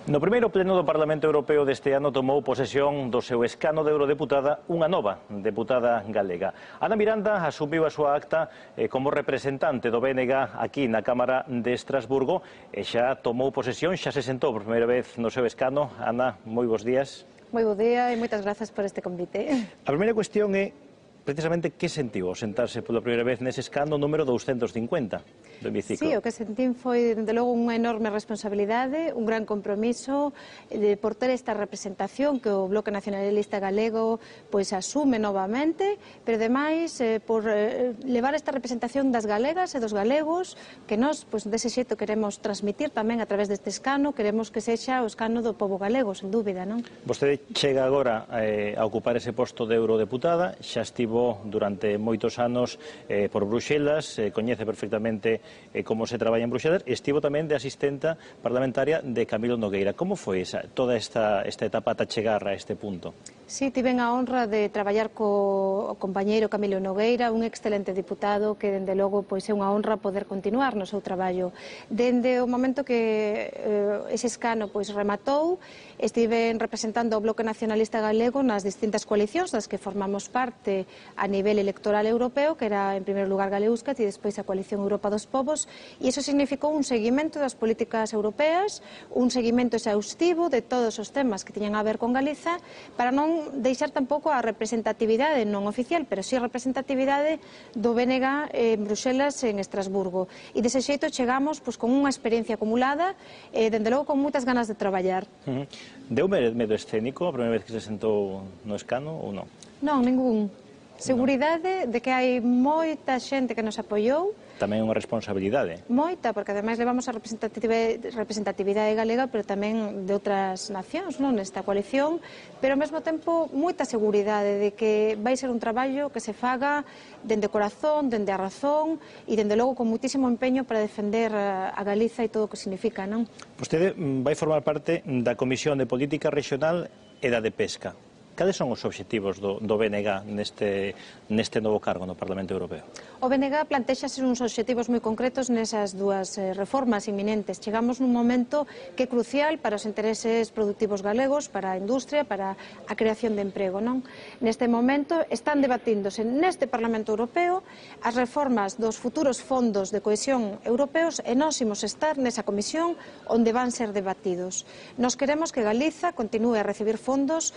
No primeiro pleno do Parlamento Europeo deste ano tomou posesión do seu escano de eurodeputada unha nova deputada galega. Ana Miranda asumiu a súa acta como representante do BNG aquí na Cámara de Estrasburgo e xa tomou posesión, xa se sentou por primeira vez no seu escano. Ana, moi bons días. Moi bo día e moitas grazas por este convite. A primeira cuestión é precisamente que sentiu ao sentarse pola primeira vez nese escano número 250 do hemiciclo. Sí, o que sentín foi, dende logo, unha enorme responsabilidade, un gran compromiso por ter esta representación que o Bloque Nacionalista Galego pois asume novamente, pero ademais por levar esta representación das galegas e dos galegos que nós, pois, dese xeito queremos transmitir tamén a través deste escano, queremos que sexa o escano do pobo galego, sen dúbida, non? Vostede chega agora a ocupar ese posto de eurodeputada, xa estivo durante moitos anos por Bruxelas, coñece perfectamente como se traballa en Bruxelas, estivo tamén de asistenta parlamentaria de Camilo Nogueira. Como foi toda esta etapa ata chegar a este punto? Sí, tiven a honra de traballar co compañeiro Camilo Nogueira, un excelente diputado que, dende logo, pois é unha honra poder continuar no seu traballo. Dende o momento que ese escano pois rematou, estiven representando o Bloque Nacionalista Galego nas distintas coalicións das que formamos parte a nivel electoral europeo, que era, en primeiro lugar, Galeuscat e despois a Coalición Europa dos Povos, e iso significou un seguimento das políticas europeas, un seguimento exhaustivo de todos os temas que tiñan a ver con Galiza, para non deixar tampouco a representatividade non oficial, pero si a representatividade do BNG en Bruxelas e en Estrasburgo. E dese xeito chegamos pois, con unha experiencia acumulada e, dende logo, con moitas ganas de traballar. Deu medo escénico a primeira vez que se sentou no escano ou non? Non, ningún. Seguridade de que hai moita xente que nos apoiou. Tamén unha responsabilidade. Moita, porque ademais levamos a representatividade galega, pero tamén de outras nacións, non, nesta coalición, pero ao mesmo tempo moita seguridade de que vai ser un traballo que se faga dende o corazón, dende a razón e dende logo con muitísimo empeño para defender a Galiza e todo o que significa, non? Vostede vai formar parte da Comisión de Política Regional e da de Pesca. Cales son os obxectivos do BNG neste novo cargo no Parlamento Europeo? O BNG plantexase uns obxectivos moi concretos nesas dúas reformas inminentes. Chegamos nun momento que é crucial para os intereses productivos galegos, para a industria, para a creación de emprego, non? Neste momento están debatíndose neste Parlamento Europeo as reformas dos futuros fondos de cohesión europeos e nós imos estar nesa comisión onde van ser debatidos. Nos queremos que Galiza continúe a recibir fondos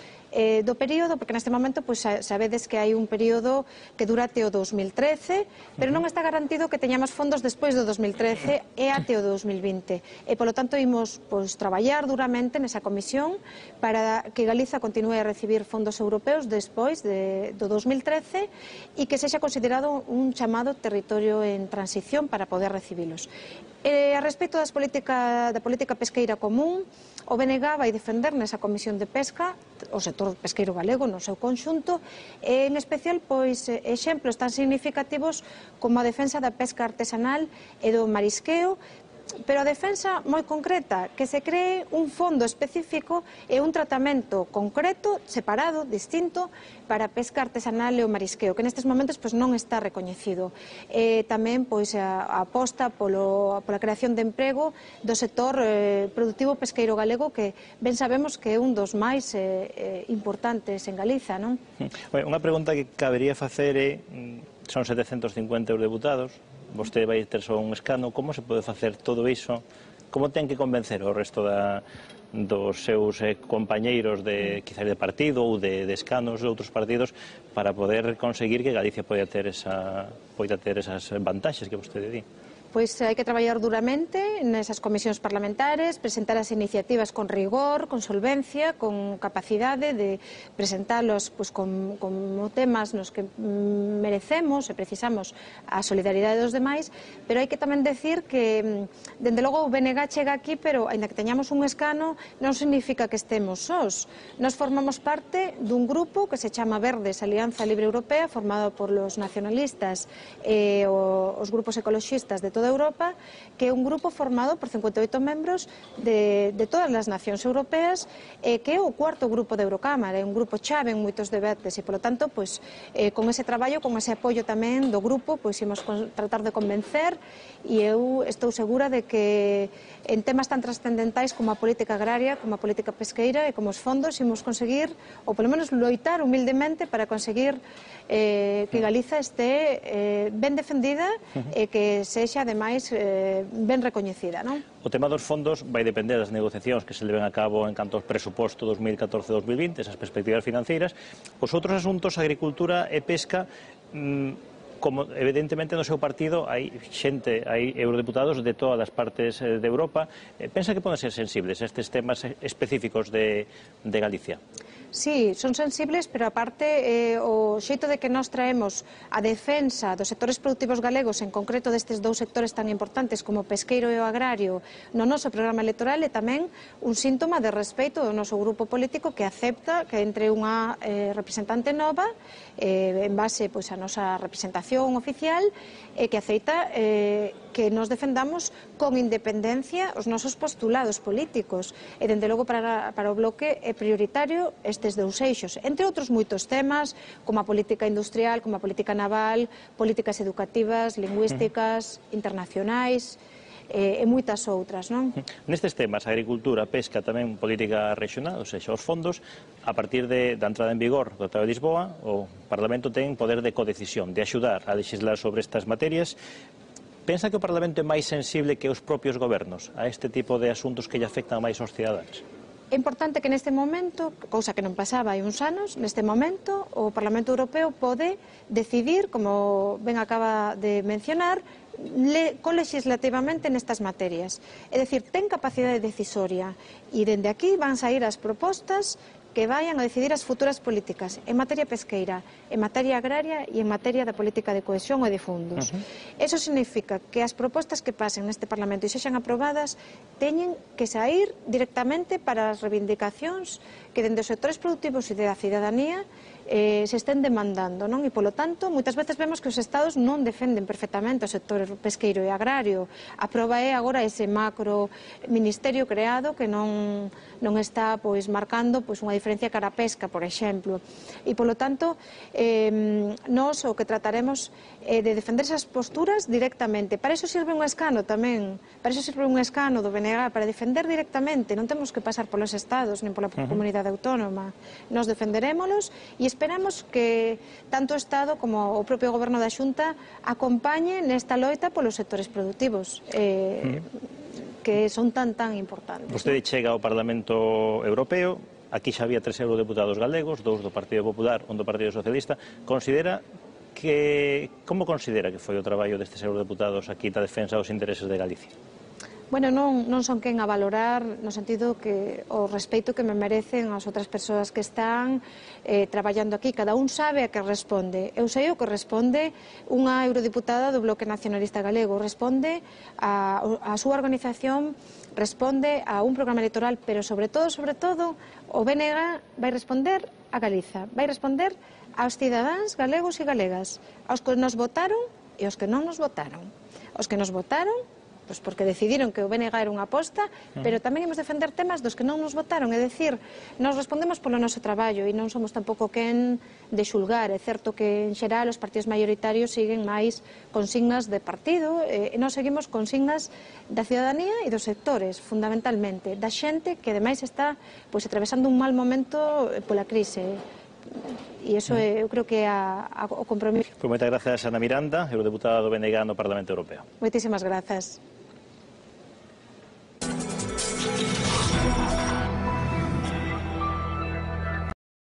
do período, porque neste momento pois, sabedes que hai un período que dura até o 2013, pero non está garantido que teñamos fondos despois do 2013 e até o 2020. E, polo tanto, imos pois, traballar duramente nesa comisión para que Galiza continue a recibir fondos europeos despois do 2013 e que sexa considerado un chamado territorio en transición para poder recibilos. A respecto da política pesqueira común, o BNG vai defender nesa comisión de pesca o sector pesqueiro galego no seu conxunto, e en especial pois exemplos tan significativos como a defensa da pesca artesanal e do marisqueo, pero a defensa moi concreta, que se cree un fondo específico e un tratamento concreto, separado, distinto, para a pesca artesanal e o marisqueo, que nestes momentos pois, non está recoñecido. Tamén pois, a aposta pola creación de emprego do sector productivo pesqueiro galego, que ben sabemos que é un dos máis importantes en Galiza, non? Unha pregunta que cabería facer é, son 750 eurodeputados, vostede vai ter só un escano, como se pode facer todo iso? Como ten que convencer o resto dos seus compañeiros quizás de partido ou de escanos de outros partidos para poder conseguir que Galicia poida ter esas vantaxes que vostede di? Pois hai que traballar duramente nesas comisións parlamentares, presentar as iniciativas con rigor, con solvencia, con capacidade de presentálos pois, como temas nos que merecemos e precisamos a solidaridade dos demais, pero hai que tamén decir que, dende logo, o BNG chega aquí, pero, aínda que teñamos un escano, non significa que estemos sós. Nos formamos parte dun grupo que se chama Verdes, Alianza Libre Europea, formado por los nacionalistas e os grupos ecoloxistas de todo toda Europa, que é un grupo formado por 58 membros de todas as nacións europeas, que é o cuarto grupo de Eurocámara, é un grupo chave en moitos debates e, polo tanto, con ese traballo, con ese apoio tamén do grupo, imos tratar de convencer, e eu estou segura de que en temas tan trascendentais como a política agraria, como a política pesqueira e como os fondos, imos conseguir, ou polo menos loitar humildemente para conseguir que Galiza este ben defendida e que sexa, ademais, ben recoñecida, non? O tema dos fondos vai depender das negociacións que se leven a cabo en canto aos presuposto 2014-2020, esas perspectivas financeiras. Os outros asuntos, agricultura e pesca, como evidentemente no seu partido hai xente, hai eurodeputados de todas as partes de Europa, pensa que poden ser sensibles a estes temas específicos de Galicia? Sí, son sensibles, pero aparte o xeito de que nós traemos a defensa dos sectores productivos galegos, en concreto destes dous sectores tan importantes como o pesqueiro e o agrario, no noso programa electoral é tamén un síntoma de respeito do noso grupo político que acepta que entre unha representante nova en base a nosa representación oficial e que aceita que nos defendamos con independencia os nosos postulados políticos e, dende logo, para o Bloque é prioritario estes dous eixos, entre outros moitos temas, como a política industrial, como a política naval, políticas educativas, lingüísticas, internacionais e moitas outras, non? Nestes temas, agricultura, pesca, tamén política regional, ou seja, os fondos, a partir da entrada en vigor do Tratado de Lisboa, o Parlamento ten poder de codecisión, de axudar a legislar sobre estas materias. Pensa que o Parlamento é máis sensible que os propios gobernos a este tipo de asuntos que lle afectan máis aos cidadáns? É importante que neste momento, cousa que non pasaba hai uns anos, neste momento o Parlamento Europeo pode decidir, como ben acaba de mencionar, colegislativamente nestas materias. É dicir, ten capacidade decisoria e dende aquí van sair as propostas que vayan a decidir as futuras políticas en materia pesqueira, en materia agraria e en materia da política de cohesión e de fundos. Eso significa que as propostas que pasen neste Parlamento e sexan aprobadas teñen que sair directamente para as reivindicacións que dende os sectores productivos e da cidadanía se estén demandando, non? E, polo tanto, moitas veces vemos que os Estados non defenden perfectamente o sector pesqueiro e agrario. A proba é agora ese macro ministerio creado que non está marcando unha diferencia cara a pesca, por exemplo. E, polo tanto, nós o que trataremos é de defender esas posturas directamente. Para iso sirve un escano tamén, para iso sirve un escano do BNG, para defender directamente. Non temos que pasar polos Estados, nin pola comunidade autónoma. Nos defenderémolos e esperamos que tanto o Estado como o propio Goberno da Xunta acompañe nesta loita polos sectores productivos que son tan importantes. Vostede chega ao Parlamento Europeo, aquí xa había 3 eurodeputados galegos, 2 do Partido Popular, 1 do Partido Socialista. Como considera que foi o traballo destes eurodeputados aquí na defensa dos intereses de Galicia? Bueno, non son quen a valorar no sentido que o respeito que me merecen as outras persoas que están traballando aquí. Cada un sabe a que responde. Eu sei o que responde unha eurodiputada do Bloque Nacionalista Galego. Responde a súa organización, responde a un programa electoral, pero sobre todo, o BNG vai responder a Galiza. Vai responder aos cidadáns galegos e galegas, aos que nos votaron e aos que non nos votaron. Os que nos votaron porque decidiron que o BNG era unha aposta, pero tamén imos defender temas dos que non nos votaron, é dicir, nos respondemos polo noso traballo e non somos tampouco quen de xulgar. É certo que, en xeral, os partidos maioritarios siguen máis consignas de partido e nós seguimos consignas da cidadanía e dos sectores, fundamentalmente, da xente que, ademais, está atravesando un mal momento pola crise. E iso eu creo que é o compromiso. Moitas grazas, Ana Miranda, eurodeputada do BNG no Parlamento Europeo. Moitísimas grazas.